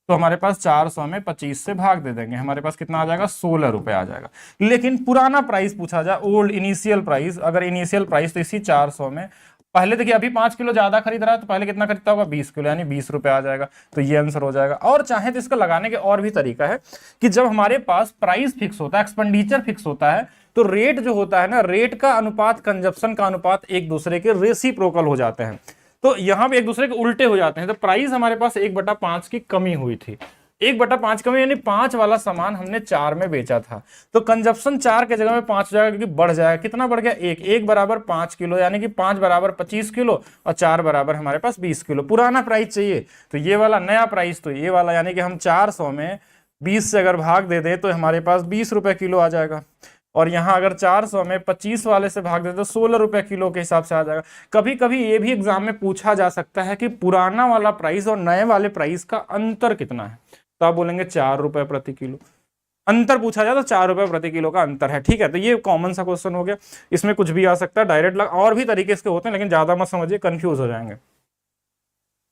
तो हमारे पास 400 में 25 से भाग दे देंगे, हमारे पास कितना आ जाएगा, 16 रुपए आ जाएगा। लेकिन पुराना प्राइस पूछा जाए, ओल्ड इनिशियल प्राइस, अगर इनिशियल प्राइस तो इसी 400 में, पहले देखिए अभी 5 किलो ज्यादा खरीद रहा है तो पहले कितना खरीदता होगा, 20 किलो, यानी 20 रुपए आ जाएगा। तो ये आंसर हो जाएगा। और चाहे तो इसका लगाने के और भी तरीका है कि जब हमारे पास प्राइस फिक्स होता है, एक्सपेंडिचर फिक्स होता है, तो रेट जो होता है ना, रेट का अनुपात कंजप्शन का अनुपात एक दूसरे के रेसिप्रोकल हो जाते हैं, तो यहां पे एक दूसरे के उल्टे हो जाते हैं। तो प्राइस हमारे पास 1/5 की कमी हुई थी, 1/5 कमी, यानी 5 वाला सामान हमने 4 में बेचा था, तो कंजप्शन 4 के जगह में 5 हो जाएगा, क्योंकि बढ़ जाएगा, कितना बढ़ गया, 1 बराबर 5 किलो, यानी कि 5 बराबर 25 किलो और 4 बराबर हमारे पास 20 किलो। पुराना प्राइस चाहिए तो ये वाला, नया प्राइस तो ये वाला, यानी कि हम 400 में 20 से अगर भाग दे दें तो हमारे पास 20 रुपए किलो आ जाएगा, और यहां अगर 400 में 25 वाले से भाग दे तो 16 रुपए किलो के हिसाब से आ जाएगा। कभी कभी ये भी एग्जाम में पूछा जा सकता है कि पुराना वाला प्राइस और नए वाले प्राइस का अंतर कितना है, तो आप बोलेंगे 4 रुपए प्रति किलो, अंतर पूछा जाए तो 4 रुपए प्रति किलो का अंतर है, ठीक है। तो ये कॉमन सा क्वेश्चन हो गया, इसमें कुछ भी आ सकता है, डायरेक्ट और भी तरीके इसके होते हैं, लेकिन ज्यादा मत समझिए, कंफ्यूज हो जाएंगे।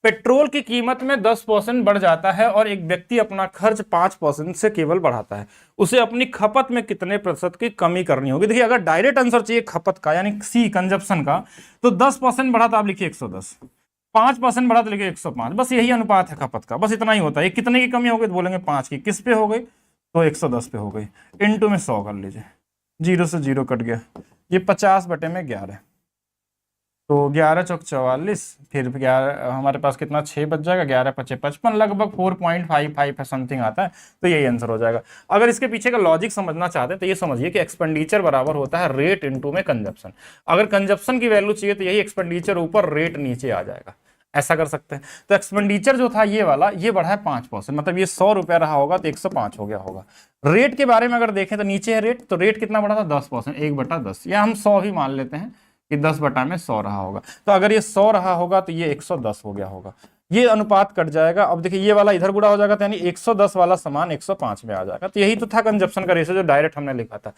पेट्रोल की कीमत में 10% बढ़ जाता है और एक व्यक्ति अपना खर्च 5% से केवल बढ़ाता है, उसे अपनी खपत में कितने प्रतिशत की कमी करनी होगी। देखिए अगर डायरेक्ट आंसर चाहिए खपत का, यानी सी कंजप्शन का, तो 10% बढ़ा तो आप लिखिए 110, 5% बढ़ा तो लिखिए 105, बस यही अनुपात है खपत का, बस इतना ही होता है। कितने की कमी हो गई तो बोलेंगे 5 की, किस पे हो गई, तो 110 पे हो गई, इनटू में 100 कर लीजिए, 0 से 0 कट गया, ये 50/11, तो 11 चौक 44, फिर 11 हमारे पास कितना 6 बच जाएगा, 11 पचे 55, लगभग 4.55 समथिंग आता है, तो यही आंसर हो जाएगा। अगर इसके पीछे का लॉजिक समझना चाहते हैं तो ये समझिए कि एक्सपेंडिचर बराबर होता है रेट इनटू में कंजप्शन, अगर कंजप्शन की वैल्यू चाहिए तो यही एक्सपेंडिचर ऊपर, रेट नीचे आ जाएगा, ऐसा कर सकते हैं। तो एक्सपेंडिचर जो था ये वाला, ये बढ़ा है 5%, मतलब ये 100 रुपया रहा होगा तो 105 हो गया होगा। रेट के बारे में अगर देखें तो नीचे है रेट, तो रेट कितना बढ़ा था 10%, 1/10, या हम 100 ही मान लेते हैं कि 10/100 रहा होगा। तो अगर ये 100 रहा होगा तो ये 110 हो गया होगा, ये अनुपात कट जाएगा। अब देखिए ये वाला इधर गुणा हो जाएगा, तो यानी 110 वाला सामान 105 में आ जाएगा। तो यही तो था कंजप्शन का रेशियो जो डायरेक्ट हमने लिखा था।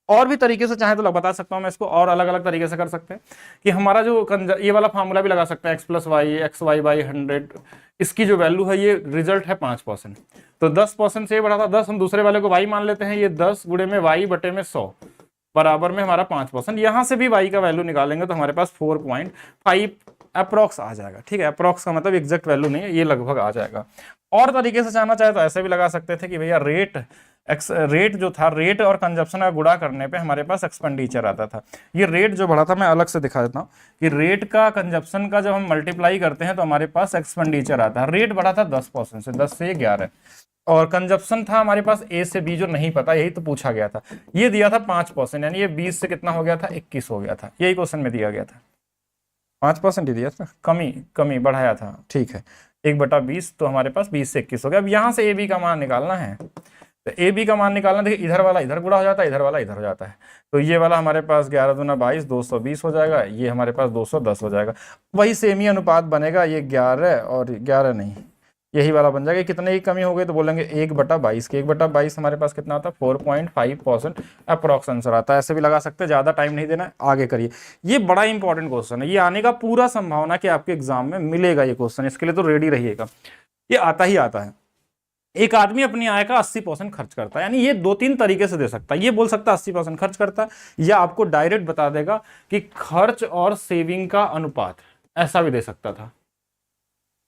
और भी तरीके से चाहे तो बता सकता हूं मैं इसको, और अलग अलग तरीके से कर सकते हैं कि हमारा जो ये वाला फार्मूला भी लगा सकते हैं, x+y xy/100, इसकी जो वैल्यू है ये रिजल्ट है 5%, तो 10% से बढ़ा था 10, हम दूसरे वाले को y मान लेते हैं, ये 10 गुणे में y/100 बराबर में हमारा 5%, यहां से भी y का वैल्यू निकालेंगे तो हमारे पास 4.5 अप्रॉक्स आ जाएगा, ठीक है। अप्रॉक्स का मतलब एग्जैक्ट वैल्यू नहीं है, ये लगभग आ जाएगा। और तरीके से जानना चाहे तो ऐसे भी लगा सकते थे कि भैया रेट जो था, रेट और कंजप्शन का गुणा करने पे हमारे पास एक्सपेंडिचर आता था। ये रेट जो बढ़ा था, मैं अलग से दिखा देता हूँ कि रेट का कंजप्शन का जब हम मल्टीप्लाई करते हैं तो हमारे पास एक्सपेंडिचर आता है। रेट बढ़ा था 10% से, 10 से 11, और कंजप्शन था हमारे पास ए से बी जो नहीं पता, यही तो पूछा गया था, ये दिया था 5%, यानी ये 20 से कितना हो गया था, 21 हो गया था, यही क्वेश्चन में दिया गया था, 5% ही दिया था, कमी बढ़ाया था, ठीक है, 1/20, तो हमारे पास 20 से 21 हो गया। अब यहां से ए बी का मान निकालना है, तो ए बी का मान निकालना, देखिए इधर वाला इधर गुणा हो जाता है, इधर वाला इधर हो जाता है, तो ये वाला हमारे पास 11 दूना 22, 220 हो जाएगा, ये हमारे पास 210 हो जाएगा, वही सेमी अनुपात बनेगा, ये 11 और 11 नहीं, यही वाला बन जाएगा। कितने की कमी हो गई तो बोलेंगे 1/22 के, 1/22 हमारे पास कितना आता है 4.5% अप्रॉक्स आंसर आता है। ऐसे भी लगा सकते हैं, ज्यादा टाइम नहीं देना, आगे करिए। ये बड़ा इंपॉर्टेंट क्वेश्चन है, ये आने का पूरा संभावना कि आपके एग्जाम में मिलेगा ये क्वेश्चन, इसके लिए तो रेडी रहिएगा, ये आता ही आता है। एक आदमी अपनी आय का 80% खर्च करता है, यानी ये 2-3 तरीके से दे सकता है, ये बोल सकता है 80% खर्च करता है, या आपको डायरेक्ट बता देगा कि खर्च और सेविंग का अनुपात, ऐसा भी दे सकता था।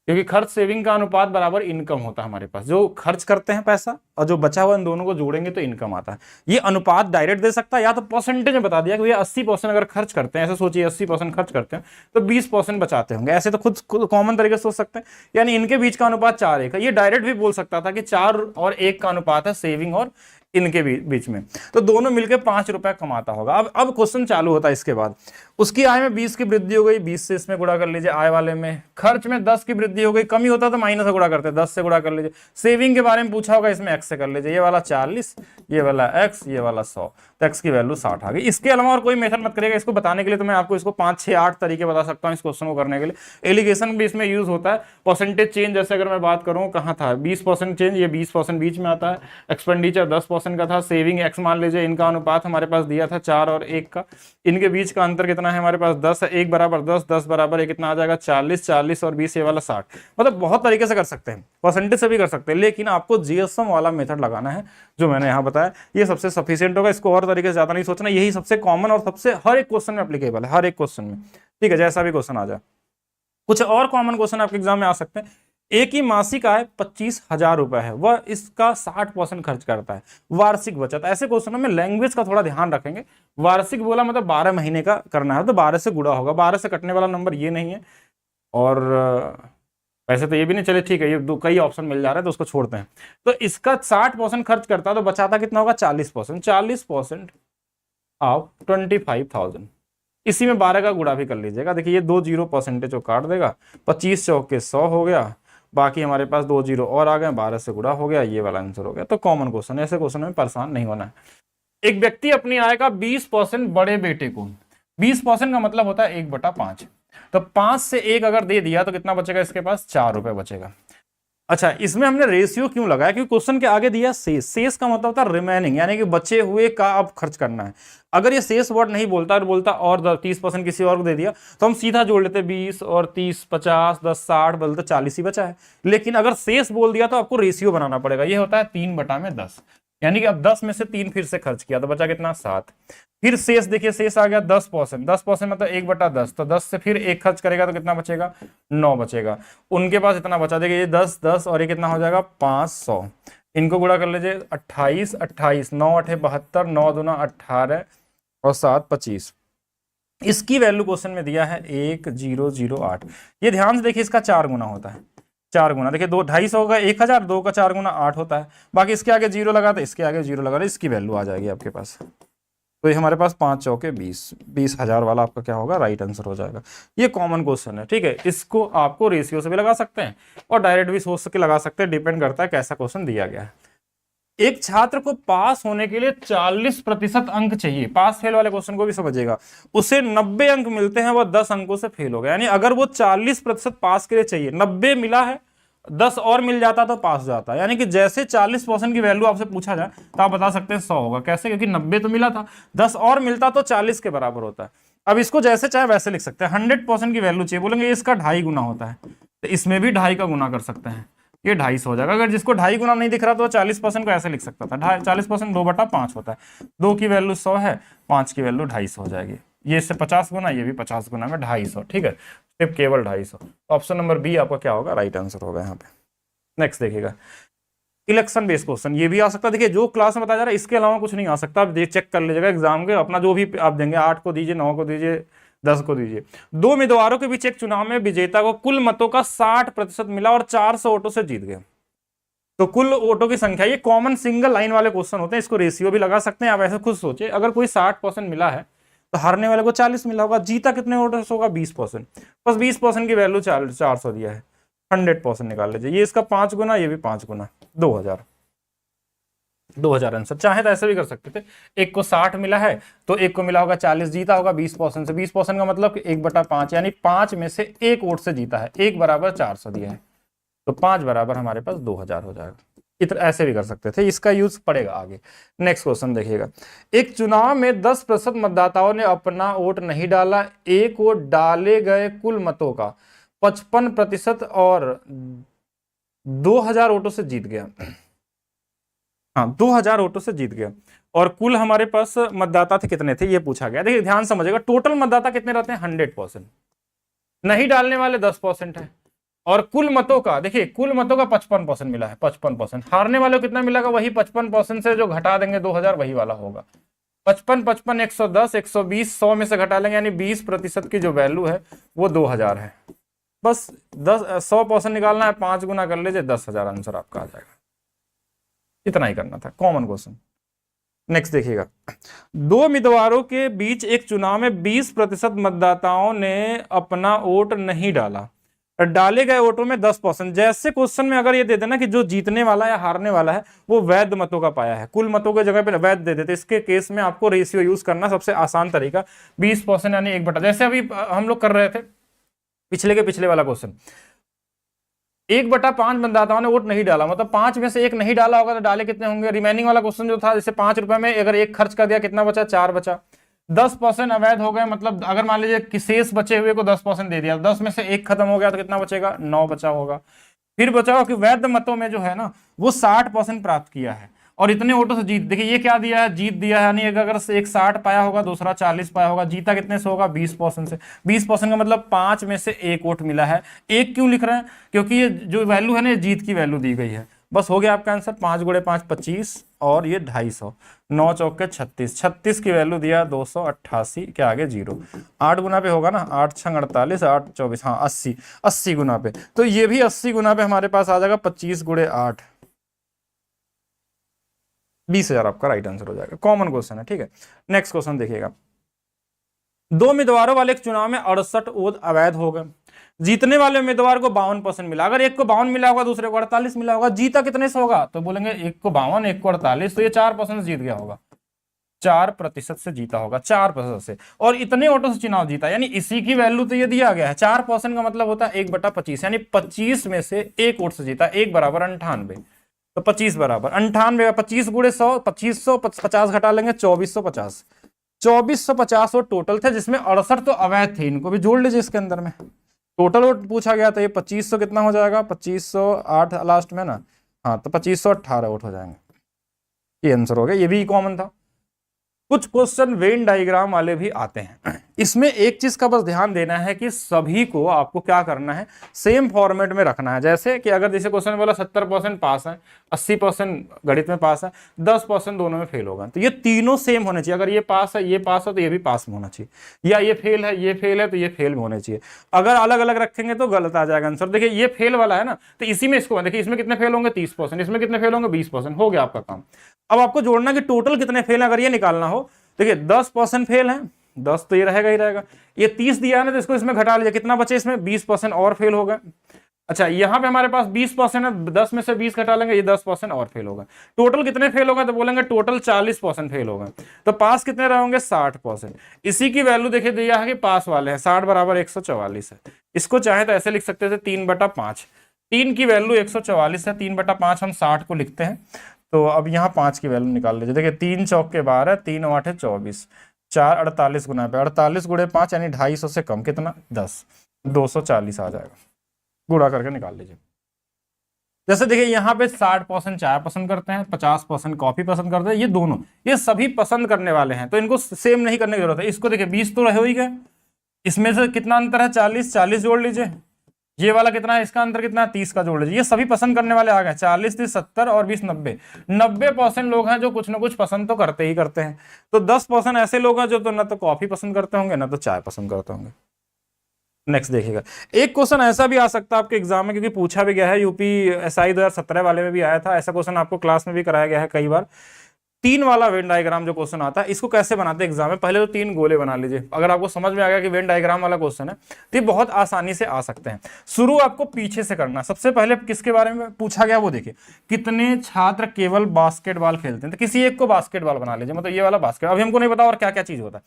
क्योंकि खर्च सेविंग का अनुपात बराबर इनकम होता है हमारे पास। जो खर्च करते हैं पैसा और जो बचा हुआ इन दोनों को जोड़ेंगे तो इनकम आता है। ये अनुपात डायरेक्ट दे सकता है या तो परसेंटेज में बता दिया कि भैया 80% अगर खर्च करते हैं, ऐसे सोचिए 80% खर्च करते हैं तो 20% बचाते होंगे, ऐसे तो खुद कॉमन तरीके से सोच सकते हैं। यानी इनके बीच का अनुपात 4:1 है। ये डायरेक्ट भी बोल सकता था कि 4 और 1 का अनुपात है सेविंग और इनके बीच में, तो दोनों मिलकर 5 रुपए कमाता होगा। अब क्वेश्चन चालू होता है इसके बाद। उसकी आय में 20 की वृद्धि हो गई, 20 से इसमें गुणा कर लीजिए, आय वाले में। खर्च में 10 की वृद्धि हो गई, कमी होता तो माइनस से गुणा करते, 10 से गुणा कर लीजिए। सेविंग के बारे में पूछा होगा, इसमें x से कर लीजिए, ये वाला 40, ये वाला x, ये वाला 100, तो x की वैल्यू 60 आ गई। इसके अलावा और कोई मेथड मत करिएगा इसको बताने के लिए, तो मैं आपको इसको 5, 6, 8 तरीके बता सकता हूँ इस क्वेश्चन को करने के लिए। एलिगेशन भी इसमें यूज होता है। परसेंटेज चेंज जैसे अगर मैं बात करूँ, कहाँ था 20% चेंज, ये 20% बीच में आता है। एक्सपेंडिचर 10% का था, सेविंग x मान लीजिए, इनका अनुपात हमारे पास दिया था 4 और 1 का, इनके बीच का अंतर कितना है हमारे पास 10 है, 1 बराबर 10, 10 बराबर 1 कितना आ जाएगा 40, 40 और 20 ये वाला 60। मतलब बहुत तरीके से कर सकते हैं, परसेंटेज से भी कर सकते हैं, लेकिन आपको जीएसएम वाला मेथड लगाना है जो मैंने यहाँ बताया, ये सबसे सफिशिएंट होगा। इसको और तरीके से ज्यादा नहीं सोचना, यही सबसे कॉमन और सबसे हर एक क्वेश्चन में एप्लीकेबल है, हर एक क्वेश्चन में, ठीक है, जैसा भी क्वेश्चन आ जाए। कुछ और कॉमन क्वेश्चन आपके एग्जाम में आ सकते हैं। एक ही मासिक आय 25,000 रुपए है, वह इसका 60% खर्च करता है, वार्षिक बचत। ऐसे क्वेश्चनों में लैंग्वेज का थोड़ा ध्यान रखेंगे। वार्षिक बोला मतलब 12 महीने का करना है, तो 12 से गुणा होगा, 12 से कटने वाला नंबर ये नहीं है। और वैसे तो ये भी नहीं, चले ठीक है, ये कई ऑप्शन मिल जा रहे हैं तो उसको छोड़ते हैं। तो इसका 60% खर्च करता है तो बचाता कितना होगा 40%, 40% ऑफ 25,000। इसी में 12 का गुणा भी कर लीजिएगा। देखिए ये 2 जीरो परसेंटेज को काट देगा, 25 चौके 100 हो गया, बाकी हमारे पास 2 जीरो और आ गए, 12 से गुणा हो गया, ये वाला आंसर हो गया। तो कॉमन क्वेश्चन, ऐसे क्वेश्चन में परेशान नहीं होना है। एक व्यक्ति अपनी आय का 20% बड़े बेटे को, 20% का मतलब होता है 1/5, तो 5 से 1 अगर दे दिया तो कितना बचेगा इसके पास 4 रुपए बचेगा। अच्छा, इसमें हमने रेशियो क्यों लगाया, क्योंकि क्वेश्चन के आगे दिया शेष। शेष का मतलब होता है रिमेनिंग, यानी कि बचे हुए का अब खर्च करना है। अगर ये शेष वर्ड नहीं बोलता और बोलता और 30% किसी और को दे दिया तो हम सीधा जोड़ लेते 20 और 30, 50, 10, 60 बोलते 40 ही बचा है। लेकिन अगर शेष बोल दिया तो आपको रेशियो बनाना पड़ेगा। ये होता है 3/10, यानी कि अब 10 में से 3 फिर से खर्च किया तो बचा कितना 7। फिर शेष देखिए, शेष आ गया 10%, 10% मतलब 1/10, तो 10 से फिर 1 खर्च करेगा तो कितना बचेगा 9 बचेगा। उनके पास इतना बचा, देखिए ये 10, 10 और ये कितना हो जाएगा 500। इनको गुणा कर लीजिए, 28, 28, 9 8 72, 9 दूना 18 और 7 25। इसकी वैल्यू क्वेश्चन में दिया है 1008। ये ध्यान से देखिए, इसका 4 गुना होता है, 4 गुना। देखिए 250 होगा 1000, 2 का 4 गुना 8 होता है। बाकी इसके आगे जीरो लगा तो इसके आगे जीरो लगा तो इसकी वैल्यू आ जाएगी आपके पास। तो ये हमारे पास 5 चौके 20, 20,000 वाला आपका क्या होगा राइट आंसर हो जाएगा। ये कॉमन क्वेश्चन है, ठीक है। इसको आपको रेशियो से भी लगा सकते हैं और डायरेक्ट भी सोच के लगा सकते हैं, डिपेंड करता है कैसा क्वेश्चन दिया गया है। एक छात्र को पास होने के लिए 40% अंक चाहिए, पास फेल वाले क्वेश्चन को भी समझिएगा। उसे 90 अंक मिलते हैं, वह 10 अंकों से फेल हो गया। यानी अगर वो 40% पास के लिए चाहिए, 90 मिला है, 10 और मिल जाता तो पास जाता। यानी कि जैसे 40% की वैल्यू आपसे पूछा जाए तो आप बता सकते हैं 100 होगा। कैसे? क्योंकि 90 तो मिला था, 10 और मिलता तो 40 के बराबर होता है। अब इसको जैसे चाहे वैसे लिख सकते हैं। 100% की वैल्यू चाहिए, बोलेंगे इसका 2.5 गुना होता है, तो इसमें भी 2.5 का गुना कर सकते हैं, ये 250 हो जाएगा। अगर जिसको 2.5 गुना नहीं दिख रहा तो 40% को ऐसे लिख सकता था, 40% 2/5 होता है। 2 की वैल्यू 100 है, 5 की वैल्यू 250 हो जाएगी। ये इससे 50 गुना, ये भी 50 गुना में 250, ठीक है, सिर्फ केवल 250। ऑप्शन नंबर बी आपका क्या होगा राइट आंसर होगा यहाँ पे। नेक्स्ट देखिएगा, इलेक्शन बेस्ड क्वेश्चन, ये भी आ सकता है। देखिए जो क्लास में बताया जा रहा है इसके अलावा कुछ नहीं आ सकता। आप चेक कर लीजिएगा एग्जाम के, अपना जो भी आप देंगे, 8 को दीजिए, 9 को दीजिए, 10 को दीजिए। 2 उम्मीदवारों के बीच एक चुनाव में विजेता को कुल मतों का 60% मिला और 400 वोटों से जीत गया। तो कुल वोटों की संख्या, ये कॉमन सिंगल लाइन वाले क्वेश्चन होते हैं, इसको रेशियो भी लगा सकते हैं आप। ऐसे खुद सोचिए, अगर कोई 60% मिला है तो हारने वाले को 40 मिला होगा, जीता कितने वोटों से होगा 20%, बस 20% की वैल्यू 400 दिया है, 100% निकाल लीजिए। ये इसका 5 गुना, ये भी 5 गुना, 2000 आंसर। चाहे तो ऐसे भी कर सकते थे, एक को 60 मिला है तो एक को मिला होगा 40, जीता होगा 20% से। 20% का मतलब 1/5, यानी 5 में से 1 वोट से जीता है, 1 बराबर 400 दिया है, तो 5 बराबर हमारे पास 2000 हो जाएगा। इतना ऐसे भी कर सकते थे, इसका यूज पड़ेगा आगे। नेक्स्ट क्वेश्चन देखिएगा, एक चुनाव में 10% मतदाताओं ने अपना वोट नहीं डाला, एक वोट डाले गए कुल मतों का 55% और 2000 वोटों से जीत गया। हाँ, 2000 वोटों से जीत गया। और कुल हमारे पास मतदाता थे कितने थे ये पूछा गया। देखिए ध्यान समझिएगा, टोटल मतदाता कितने रहते हैं 100%, नहीं डालने वाले 10% है, और कुल मतों का देखिए, कुल मतों का 55% मिला है, 55%। हारने वाले को कितना मिलेगा, वही 55% से जो घटा देंगे 2000 वही वाला होगा। 55 55 110 120 100 में से घटा लेंगे, यानी 20% की जो वैल्यू है वो 2000 है। बस 100% निकालना है, 5 गुना कर लीजिए, 10,000 आंसर आपका आ जाएगा। इतना ही करना था, कॉमन क्वेश्चन। नेक्स्ट देखिएगा, दो उम्मीदवारों के बीच एक चुनाव में 20% मतदाताओं ने अपना वोट नहीं डाला, डाले गए वोटों में 10%। जैसे क्वेश्चन में अगर ये दे देना कि जो जीतने वाला या हारने वाला है वो वैध मतों का पाया है, कुल मतों के जगह पे वैध दे देते, इसके केस में आपको रेशियो यूज करना सबसे आसान तरीका 20% यानी 1/, जैसे अभी हम लोग कर रहे थे पिछले वाला क्वेश्चन, 1/5 मतदाताओं ने वोट नहीं डाला, मतलब 5 में से 1 नहीं डाला होगा तो डाले कितने होंगे। रिमेनिंग वाला क्वेश्चन जो था, जैसे 5 रुपए में अगर 1 खर्च कर दिया, कितना बचा, 4 बचा। 10% अवैध हो गए, मतलब अगर मान लीजिए कि शेष बचे हुए को 10% दे दिया, 10 में से 1 खत्म हो गया तो कितना बचेगा, 9 बचा होगा। फिर बचा होगा कि वैध मतों में जो है ना वो 60% प्राप्त किया है और इतने वोटों से जीत, देखिए ये क्या दिया है, जीत दिया है, यानी अगर एक 60 पाया होगा, दूसरा 40 पाया होगा, जीता कितने से होगा, 20% से। 20% का मतलब 5 में से 1 वोट मिला है। 1 क्यों लिख रहे हैं, क्योंकि ये जो वैल्यू है ना, जीत की वैल्यू दी गई है। बस हो गया आपका आंसर, 5 गुणे 5 25 और ये 250, 9 चौके 36, 36 की वैल्यू दिया 288, क्या आगे 0। 8 गुना पे होगा ना, 8 छंग 48, 8 24, हाँ 80, 80 गुना पे, तो ये भी 80 गुना पे हमारे पास आ जाएगा, 25 गुणे 8, 20,000 आपका राइट आंसर हो जाएगा। कॉमन क्वेश्चन है, ठीक है। नेक्स्ट क्वेश्चन देखिएगा, दो उम्मीदवारों वाले एक चुनाव में 68 वोट अवैध हो गए, जीतने वाले उम्मीदवार को 52% मिला। अगर एक को 52 मिला होगा, दूसरे को 48 मिला होगा, जीता कितने से होगा, तो बोलेंगे एक को 52 एक को 48, तो ये 4% जीत गया होगा, 4% से जीता होगा, 4% से, और इतने वोटों से चुनाव जीता, यानी इसी की वैल्यू तो ये दिया गया है। 4% का मतलब होता है 1/25, यानी 25 में से 1 वोट से जीता, 1 बराबर 98, तो 25 बराबर 98, 25 गुणे 100, 2500, 50 घटा लेंगे, 2450, 2450 वोट टोटल थे, जिसमें 68 तो अवैध थे, इनको भी जोड़ लीजिए इसके अंदर में। टोटल वोट पूछा गया था, ये 2500 कितना हो जाएगा, 2508 लास्ट में ना, हाँ तो 2518 वोट हो जाएंगे, ये आंसर हो गया। ये भी कॉमन था। कुछ क्वेश्चन वेन डायग्राम वाले भी आते हैं, इसमें एक चीज का बस ध्यान देना है कि सभी को आपको क्या करना है, सेम फॉर्मेट में रखना है। जैसे कि अगर जैसे क्वेश्चन बोला 70% पास है, 80% गणित में पास है, 10% दोनों में फेल होगा, तो ये तीनों सेम होने चाहिए। अगर ये पास है तो ये भी पास में होना चाहिए, या ये फेल है तो ये फेल में होने चाहिए। अगर अलग अलग रखेंगे तो गलत आ जाएगा आंसर। देखिए ये फेल वाला है ना, तो इसी में इसको देखिए, इसमें कितने फेल होंगे, 30%, इसमें कितने फेल होंगे, 20%, हो गया आपका काम। अब आपको जोड़ना कि टोटल कितने फेल है, अगर ये निकालना हो, देखिए 10% फेल है, 10 तो ये रहेगा ही रहेगा, ये 30 दिया है ना, तो इसको इसमें घटा लीजिए, कितना बचे इसमें, 20% और फेल हो गए। अच्छा यहाँ पे हमारे पास 20% है, 10 में से 20 घटा लेंगे, ये 10% और फेल होगा। टोटल कितने फेल होगा, तो बोलेंगे टोटल 40% फेल होगा। तो पास कितने रहेंगे, 60%। इसी की वैल्यू देखिए दिया है कि पास वाले हैं, 60 बराबर 144 है। इसको चाहे तो ऐसे लिख सकते थे 3/5, 3 की वैल्यू 144 है, 3/5 हम 60 को लिखते हैं, तो अब यहाँ 5 की वैल्यू निकाल लीजिए। देखिए 3 चौके 12, 3 8 24, 4 48 गुना पे 48 गुणे 5 यानी 250 से कम कितना, 10, 240 आ जाएगा। गुणा करके निकाल लीजिए। जैसे देखिए यहाँ पे 60% चाय पसंद करते हैं, 50% कॉफी पसंद करते हैं, ये दोनों ये सभी पसंद करने वाले हैं, तो इनको सेम नहीं करने की जरूरत है। इसको देखिए 20 तो रहे ही गए, इसमें से कितना अंतर है, 40, 40 जोड़ लीजिए। ये वाला कितना है, इसका अंतर कितना है, 30 का जोड़ लीजिए। ये सभी पसंद करने वाले आ गए, 40 30 70 और 20 90, 90% लोग हैं जो कुछ ना कुछ पसंद तो करते ही करते हैं। तो 10% ऐसे लोग हैं जो तो ना तो कॉफी पसंद करते होंगे ना तो चाय पसंद करते होंगे। नेक्स्ट देखिएगा, एक क्वेश्चन ऐसा भी आ सकता है आपके एग्जाम में, क्योंकि पूछा भी गया है, यूपीएसआई 2017 वाले में भी आया था ऐसा क्वेश्चन, आपको क्लास में भी कराया गया है कई बार। 3 वाला वेन डायग्राम जो क्वेश्चन आता है, इसको कैसे बनाते हैं एग्जाम में, पहले तो 3 गोले बना लीजिए। अगर आपको समझ में आ गया कि वेन डायग्राम वाला क्वेश्चन है तो ये बहुत आसानी से आ सकते हैं। शुरू आपको पीछे से करना। सबसे पहले किसके बारे में पूछा गया वो देखिए, कितने छात्र केवल बास्केटबॉल खेलते हैं, तो किसी एक को बास्केटबॉल बना लीजिए, मतलब ये वाला बास्केट, अभी हमको नहीं पता और क्या क्या चीज होता है।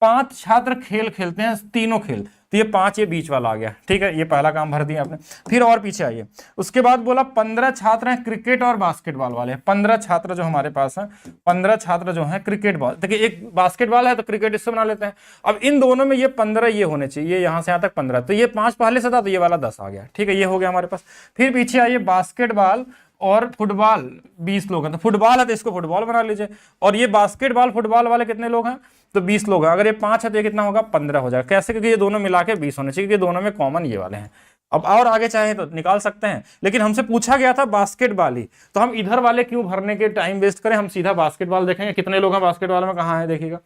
5 छात्र खेल खेलते हैं, तीनों खेल, तो ये 5 ये बीच वाला आ गया, ठीक है, ये पहला काम भर दिया आपने। फिर और पीछे आइए, उसके बाद बोला 15 छात्र हैं क्रिकेट और बास्केटबॉल वाले, 15 छात्र जो हमारे पास हैं, 15 छात्र जो हैं क्रिकेट बॉल, देखिए एक बास्केटबॉल है तो क्रिकेट इससे बना लेते हैं। अब इन दोनों में ये 15 ये होने चाहिए, यहां से यहां तक 15, तो ये 5 पहले से था तो ये वाला 10 आ गया, ठीक है, ये हो गया हमारे पास। फिर पीछे आइए, बास्केटबॉल और फुटबॉल 20 लोग हैं, तो फुटबॉल है तो इसको फुटबॉल बना लीजिए। और ये बास्केटबॉल फुटबॉल वाले कितने लोग हैं, तो 20 लोग हैं। अगर ये 5 है तो ये कितना होगा, 15 हो जाएगा। कैसे, क्योंकि ये दोनों मिला के 20 होने चाहिए, क्योंकि दोनों में कॉमन ये वाले हैं। अब और आगे चाहे तो निकाल सकते हैं, लेकिन हमसे पूछा गया था बास्केटबॉल ही, तो हम इधर वाले क्यों भरने के टाइम वेस्ट करें, हम सीधा बास्केटबॉल देखेंगे। कितने लोग हैं बास्केटबॉल में, कहाँ है देखिएगा,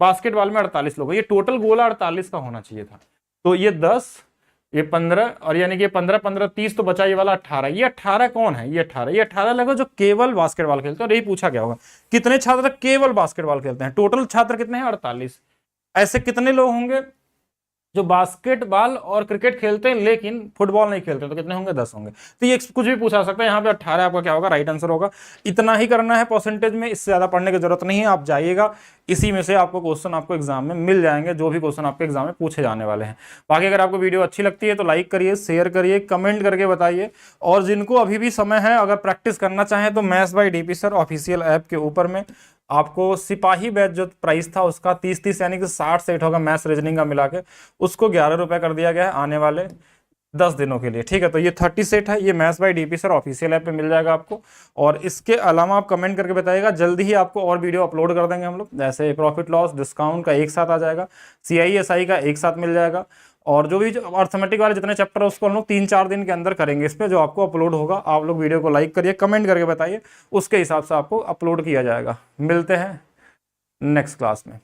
बास्केटबॉल में 48 लोग हैं। ये टोटल गोला 48 का होना चाहिए था, तो ये 10, ये 15, और यानी कि ये 15 15 30, तो बचा ये वाला 18। ये 18 कौन है, ये 18 लगो जो केवल बास्केटबॉल खेलते हैं। और यही पूछा गया होगा कितने छात्र केवल बास्केटबॉल खेलते हैं। टोटल छात्र कितने हैं, 48। ऐसे कितने लोग होंगे जो बास्केटबॉल और क्रिकेट खेलते हैं लेकिन फुटबॉल नहीं खेलते, तो कितने होंगे, 10 होंगे। तो ये कुछ भी पूछा सकता है, यहाँ पे 18 आपका क्या होगा, राइट आंसर होगा। इतना ही करना है परसेंटेज में, इससे ज्यादा पढ़ने की जरूरत नहीं है। आप जाइएगा, इसी में से आपको क्वेश्चन आपको एग्जाम में मिल जाएंगे, जो भी क्वेश्चन आपके एग्जाम में पूछे जाने वाले हैं। बाकी अगर आपको वीडियो अच्छी लगती है तो लाइक करिए, शेयर करिए, कमेंट करके बताइए। और जिनको अभी भी समय है, अगर प्रैक्टिस करना चाहें तो maths by DP sir official app के ऊपर में आपको सिपाही बैच जो प्राइस था उसका 30 यानी कि 60 सेट होगा मैथ्स रीजनिंग का मिला के, उसको 11 रुपये कर दिया गया है आने वाले 10 दिनों के लिए। ठीक है, तो ये 30 सेट है, ये maths by DP sir official app पे मिल जाएगा आपको। और इसके अलावा आप कमेंट करके बताइएगा, जल्दी ही आपको और वीडियो अपलोड कर देंगे हम लोग, जैसे प्रॉफिट लॉस डिस्काउंट का एक साथ आ जाएगा, CISI का एक साथ मिल जाएगा, और जो भी अर्थमेटिक वाले जितने चैप्टर है उसको हम लोग 3-4 दिन के अंदर करेंगे इस पर, जो आपको अपलोड होगा। आप लोग वीडियो को लाइक करिए, कमेंट करके बताइए, उसके हिसाब से आपको अपलोड किया जाएगा। मिलते हैं नेक्स्ट क्लास में।